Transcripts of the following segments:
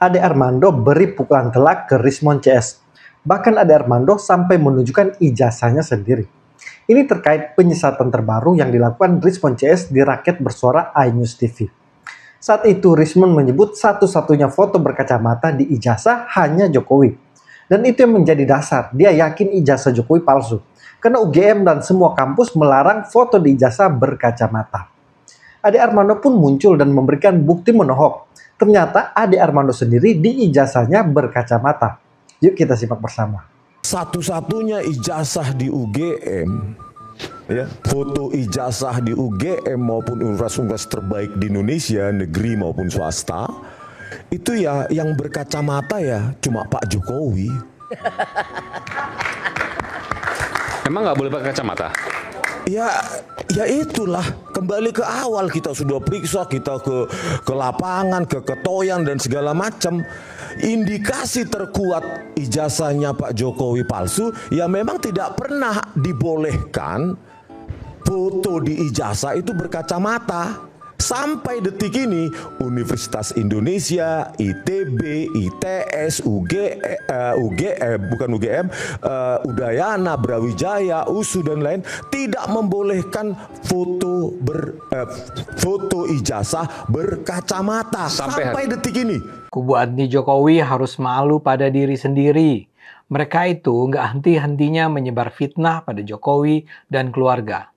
Ade Armando beri pukulan telak ke Rismon CS. Bahkan Ade Armando sampai menunjukkan ijazahnya sendiri. Ini terkait penyesatan terbaru yang dilakukan Rismon CS di raket bersuara iNews TV. Saat itu Rismon menyebut satu-satunya foto berkacamata di ijazah hanya Jokowi. Dan itu yang menjadi dasar, dia yakin ijazah Jokowi palsu. Karena UGM dan semua kampus melarang foto di ijazah berkacamata. Ade Armando pun muncul dan memberikan bukti menohok. Ternyata Ade Armando sendiri di ijazahnya berkacamata. Yuk kita simak bersama. Satu-satunya ijazah di UGM, ya, foto ijazah di UGM maupun universitas terbaik di Indonesia, negeri maupun swasta, itu ya yang berkacamata ya cuma Pak Jokowi. Emang nggak boleh pakai kacamata? Ya itulah, kembali ke awal, kita sudah periksa, kita ke lapangan, ke ketoyan dan segala macam. Indikasi terkuat ijazahnya Pak Jokowi palsu, ya memang tidak pernah dibolehkan foto di ijazah itu berkacamata. Sampai detik ini Universitas Indonesia, ITB, ITS, Udayana, Brawijaya, USU dan lain tidak membolehkan foto ijazah berkacamata sampai detik ini. Kubu anti Jokowi harus malu pada diri sendiri. Mereka itu nggak henti-hentinya menyebar fitnah pada Jokowi dan keluarga.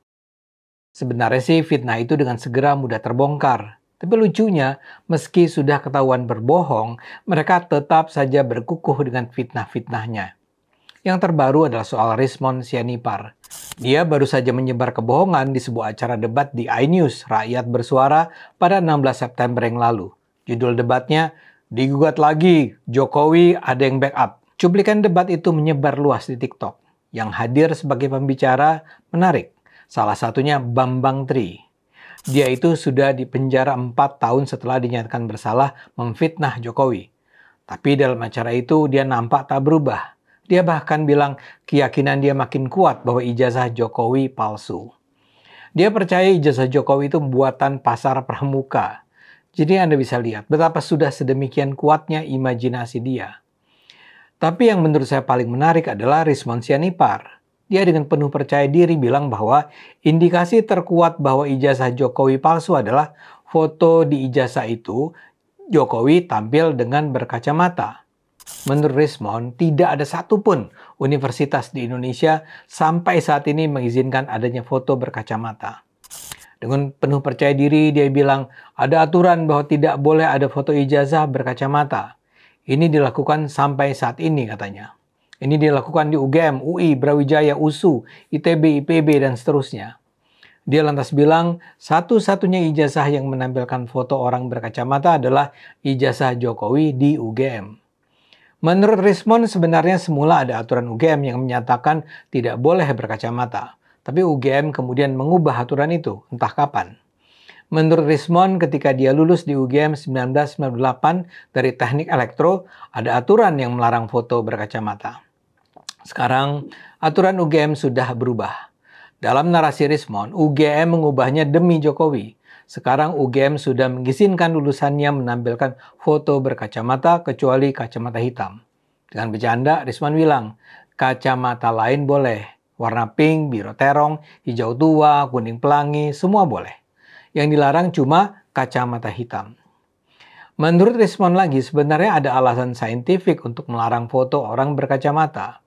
Sebenarnya sih fitnah itu dengan segera mudah terbongkar. Tapi lucunya, meski sudah ketahuan berbohong, mereka tetap saja berkukuh dengan fitnah-fitnahnya. Yang terbaru adalah soal Rismon Sianipar. Dia baru saja menyebar kebohongan di sebuah acara debat di iNews Rakyat Bersuara pada 16 September yang lalu. Judul debatnya, "Digugat lagi, Jokowi ada yang backup." Cuplikan debat itu menyebar luas di TikTok. Yang hadir sebagai pembicara menarik. Salah satunya Bambang Tri. Dia itu sudah dipenjara 4 tahun setelah dinyatakan bersalah memfitnah Jokowi. Tapi dalam acara itu dia nampak tak berubah. Dia bahkan bilang keyakinan dia makin kuat bahwa ijazah Jokowi palsu. Dia percaya ijazah Jokowi itu buatan pasar pramuka. Jadi Anda bisa lihat betapa sudah sedemikian kuatnya imajinasi dia. Tapi yang menurut saya paling menarik adalah Rismon Sianipar. Dia dengan penuh percaya diri bilang bahwa indikasi terkuat bahwa ijazah Jokowi palsu adalah foto di ijazah itu Jokowi tampil dengan berkacamata. Menurut Rismon, tidak ada satupun universitas di Indonesia sampai saat ini mengizinkan adanya foto berkacamata. Dengan penuh percaya diri dia bilang ada aturan bahwa tidak boleh ada foto ijazah berkacamata. Ini dilakukan sampai saat ini katanya. Ini dilakukan di UGM, UI, Brawijaya, USU, ITB, IPB, dan seterusnya. Dia lantas bilang, satu-satunya ijazah yang menampilkan foto orang berkacamata adalah ijazah Jokowi di UGM. Menurut Rismon, sebenarnya semula ada aturan UGM yang menyatakan tidak boleh berkacamata. Tapi UGM kemudian mengubah aturan itu, entah kapan. Menurut Rismon, ketika dia lulus di UGM 1998 dari Teknik Elektro, ada aturan yang melarang foto berkacamata. Sekarang, aturan UGM sudah berubah. Dalam narasi Rismon, UGM mengubahnya demi Jokowi. Sekarang UGM sudah mengizinkan lulusannya menampilkan foto berkacamata kecuali kacamata hitam. Dengan bercanda, Rismon bilang, kacamata lain boleh. Warna pink, biru terong, hijau tua, kuning pelangi, semua boleh. Yang dilarang cuma kacamata hitam. Menurut Rismon lagi, sebenarnya ada alasan saintifik untuk melarang foto orang berkacamata.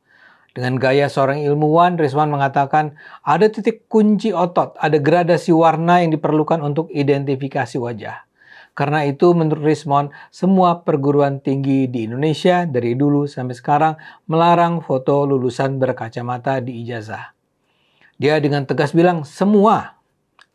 Dengan gaya seorang ilmuwan, Rismon mengatakan ada titik kunci otot, ada gradasi warna yang diperlukan untuk identifikasi wajah. Karena itu menurut Rismon, semua perguruan tinggi di Indonesia dari dulu sampai sekarang melarang foto lulusan berkacamata di ijazah. Dia dengan tegas bilang semua.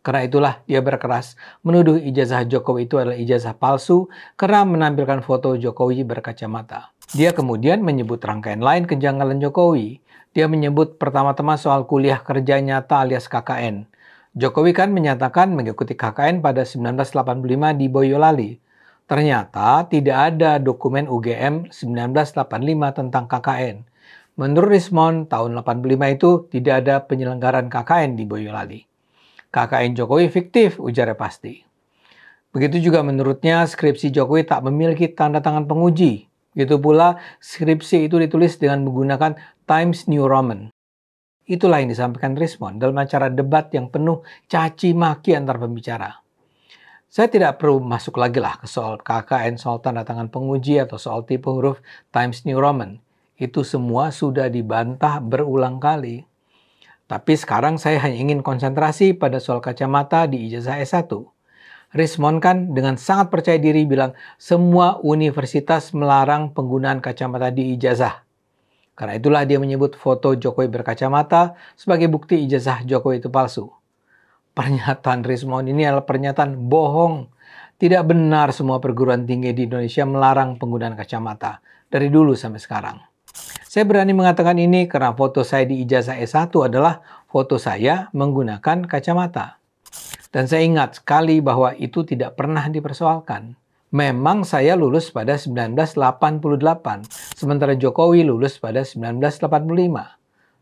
Karena itulah dia berkeras menuduh ijazah Jokowi itu adalah ijazah palsu karena menampilkan foto Jokowi berkacamata. Dia kemudian menyebut rangkaian lain kejanggalan Jokowi. Dia menyebut pertama-tama soal kuliah kerja nyata alias KKN. Jokowi kan menyatakan mengikuti KKN pada 1985 di Boyolali. Ternyata tidak ada dokumen UGM 1985 tentang KKN. Menurut Rismon, tahun 85 itu tidak ada penyelenggaraan KKN di Boyolali. KKN Jokowi fiktif, ujarnya pasti. Begitu juga menurutnya skripsi Jokowi tak memiliki tanda tangan penguji. Begitu pula skripsi itu ditulis dengan menggunakan Times New Roman. Itulah yang disampaikan Rismond dalam acara debat yang penuh caci maki antar pembicara. Saya tidak perlu masuk lagi lah ke soal KKN, soal tanda tangan penguji atau soal tipe huruf Times New Roman. Itu semua sudah dibantah berulang kali. Tapi sekarang saya hanya ingin konsentrasi pada soal kacamata di ijazah S1. Rismond kan dengan sangat percaya diri bilang semua universitas melarang penggunaan kacamata di ijazah. Karena itulah dia menyebut foto Jokowi berkacamata sebagai bukti ijazah Jokowi itu palsu. Pernyataan Rismond ini adalah pernyataan bohong. Tidak benar semua perguruan tinggi di Indonesia melarang penggunaan kacamata dari dulu sampai sekarang. Saya berani mengatakan ini karena foto saya di ijazah S1 adalah foto saya menggunakan kacamata. Dan saya ingat sekali bahwa itu tidak pernah dipersoalkan. Memang saya lulus pada 1988, sementara Jokowi lulus pada 1985.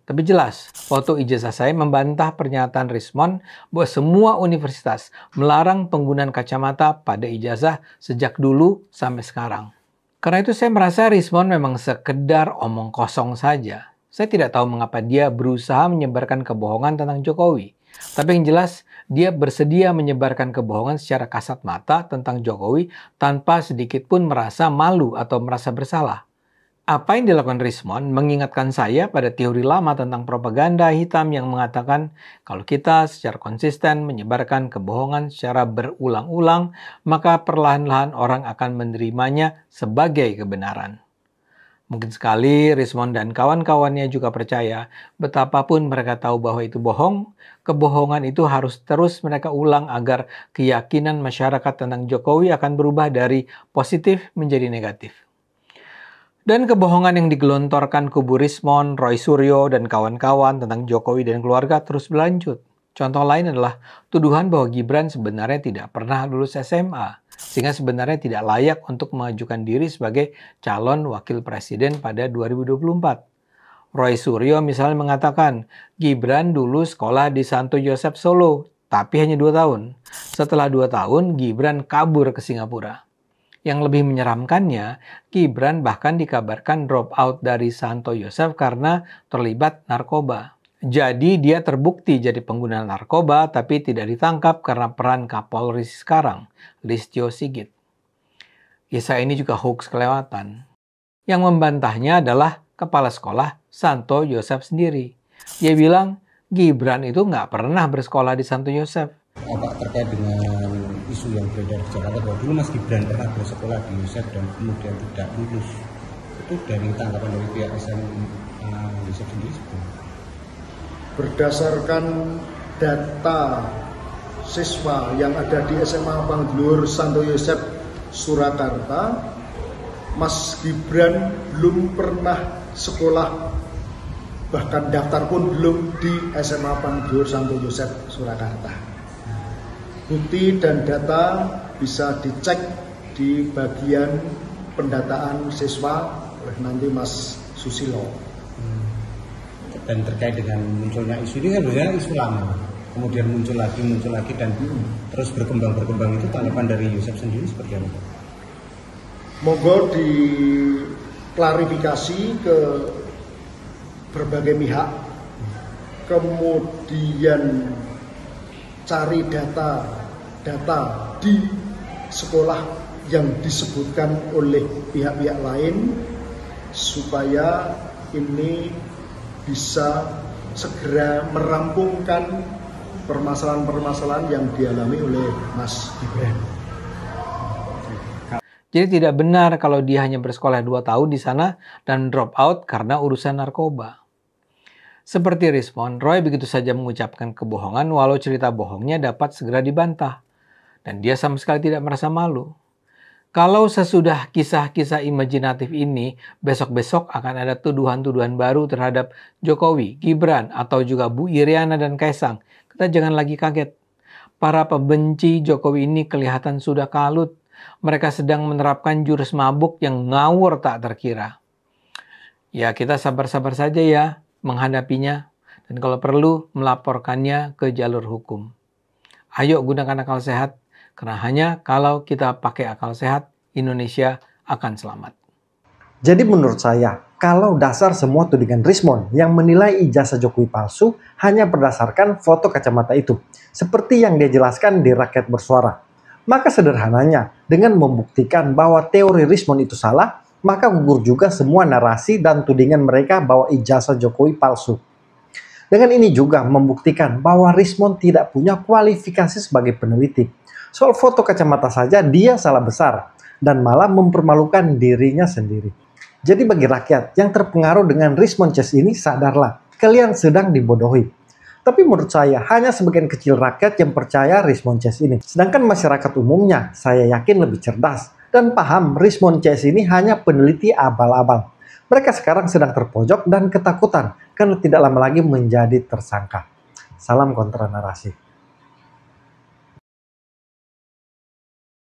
Tapi jelas, foto ijazah saya membantah pernyataan Rismond bahwa semua universitas melarang penggunaan kacamata pada ijazah sejak dulu sampai sekarang. Karena itu saya merasa Rismond memang sekedar omong kosong saja. Saya tidak tahu mengapa dia berusaha menyebarkan kebohongan tentang Jokowi. Tapi yang jelas, dia bersedia menyebarkan kebohongan secara kasat mata tentang Jokowi tanpa sedikit pun merasa malu atau merasa bersalah. Apa yang dilakukan Rismond mengingatkan saya pada teori lama tentang propaganda hitam yang mengatakan kalau kita secara konsisten menyebarkan kebohongan secara berulang-ulang, maka perlahan-lahan orang akan menerimanya sebagai kebenaran. Mungkin sekali Rismond dan kawan-kawannya juga percaya betapapun mereka tahu bahwa itu bohong, kebohongan itu harus terus mereka ulang agar keyakinan masyarakat tentang Jokowi akan berubah dari positif menjadi negatif. Dan kebohongan yang digelontorkan kubu Rismond, Roy Suryo, dan kawan-kawan tentang Jokowi dan keluarga terus berlanjut. Contoh lain adalah tuduhan bahwa Gibran sebenarnya tidak pernah lulus SMA, sehingga sebenarnya tidak layak untuk mengajukan diri sebagai calon wakil presiden pada 2024. Roy Suryo misalnya mengatakan, Gibran dulu sekolah di Santo Yosef Solo, tapi hanya 2 tahun. Setelah 2 tahun, Gibran kabur ke Singapura. Yang lebih menyeramkannya, Gibran bahkan dikabarkan drop out dari Santo Yosef karena terlibat narkoba. Jadi dia terbukti jadi pengguna narkoba tapi tidak ditangkap karena peran Kapolri sekarang, Listio Sigit. Kisah ini juga hoax kelewatan. Yang membantahnya adalah kepala sekolah Santo Yosef sendiri. Dia bilang Gibran itu nggak pernah bersekolah di Santo Yosef. Apa terkait dengan isu yang beredar di Jakarta bahwa dulu Mas Gibran pernah bersekolah di Yosef dan kemudian tidak lulus, itu dari tanggapan dari pihak SMA Yosef sendiri sebenarnya? Berdasarkan data siswa yang ada di SMA Pangglur Santo Yosef Surakarta, Mas Gibran belum pernah sekolah, bahkan daftar pun belum di SMA Pangglur Santo Yosef Surakarta. Bukti dan data bisa dicek di bagian pendataan siswa oleh nanti Mas Susilo. Dan terkait dengan munculnya isu ini kan sebenarnya isu lama, kemudian muncul lagi dan terus berkembang itu tanggapan dari Yosef sendiri seperti apa? Monggo diklarifikasi ke berbagai pihak, kemudian cari data di sekolah yang disebutkan oleh pihak-pihak lain supaya ini bisa segera merampungkan permasalahan-permasalahan yang dialami oleh Mas Gibran. Jadi tidak benar kalau dia hanya bersekolah 2 tahun di sana dan drop out karena urusan narkoba. Seperti Rismond, Roy begitu saja mengucapkan kebohongan walau cerita bohongnya dapat segera dibantah. Dan dia sama sekali tidak merasa malu. Kalau sesudah kisah-kisah imajinatif ini, besok-besok akan ada tuduhan-tuduhan baru terhadap Jokowi, Gibran, atau juga Bu Iriana dan Kaisang. Kita jangan lagi kaget. Para pembenci Jokowi ini kelihatan sudah kalut. Mereka sedang menerapkan jurus mabuk yang ngawur tak terkira. Ya, kita sabar-sabar saja ya menghadapinya, dan kalau perlu melaporkannya ke jalur hukum. Ayo gunakan akal sehat, Karena hanya kalau kita pakai akal sehat, Indonesia akan selamat. Jadi menurut saya, kalau dasar semua tudingan Rismond yang menilai ijazah Jokowi palsu hanya berdasarkan foto kacamata itu, seperti yang dia jelaskan di Rakyat Bersuara, maka sederhananya dengan membuktikan bahwa teori Rismond itu salah, maka gugur juga semua narasi dan tudingan mereka bahwa ijazah Jokowi palsu. Dengan ini juga membuktikan bahwa Rismond tidak punya kualifikasi sebagai peneliti. Soal foto kacamata saja dia salah besar dan malah mempermalukan dirinya sendiri. Jadi bagi rakyat yang terpengaruh dengan Rismond Chess ini, sadarlah, kalian sedang dibodohi. Tapi menurut saya, hanya sebagian kecil rakyat yang percaya Rismond Chess ini. Sedangkan masyarakat umumnya, saya yakin lebih cerdas dan paham Rismond Chess ini hanya peneliti abal-abal. Mereka sekarang sedang terpojok dan ketakutan karena tidak lama lagi menjadi tersangka. Salam kontra narasi.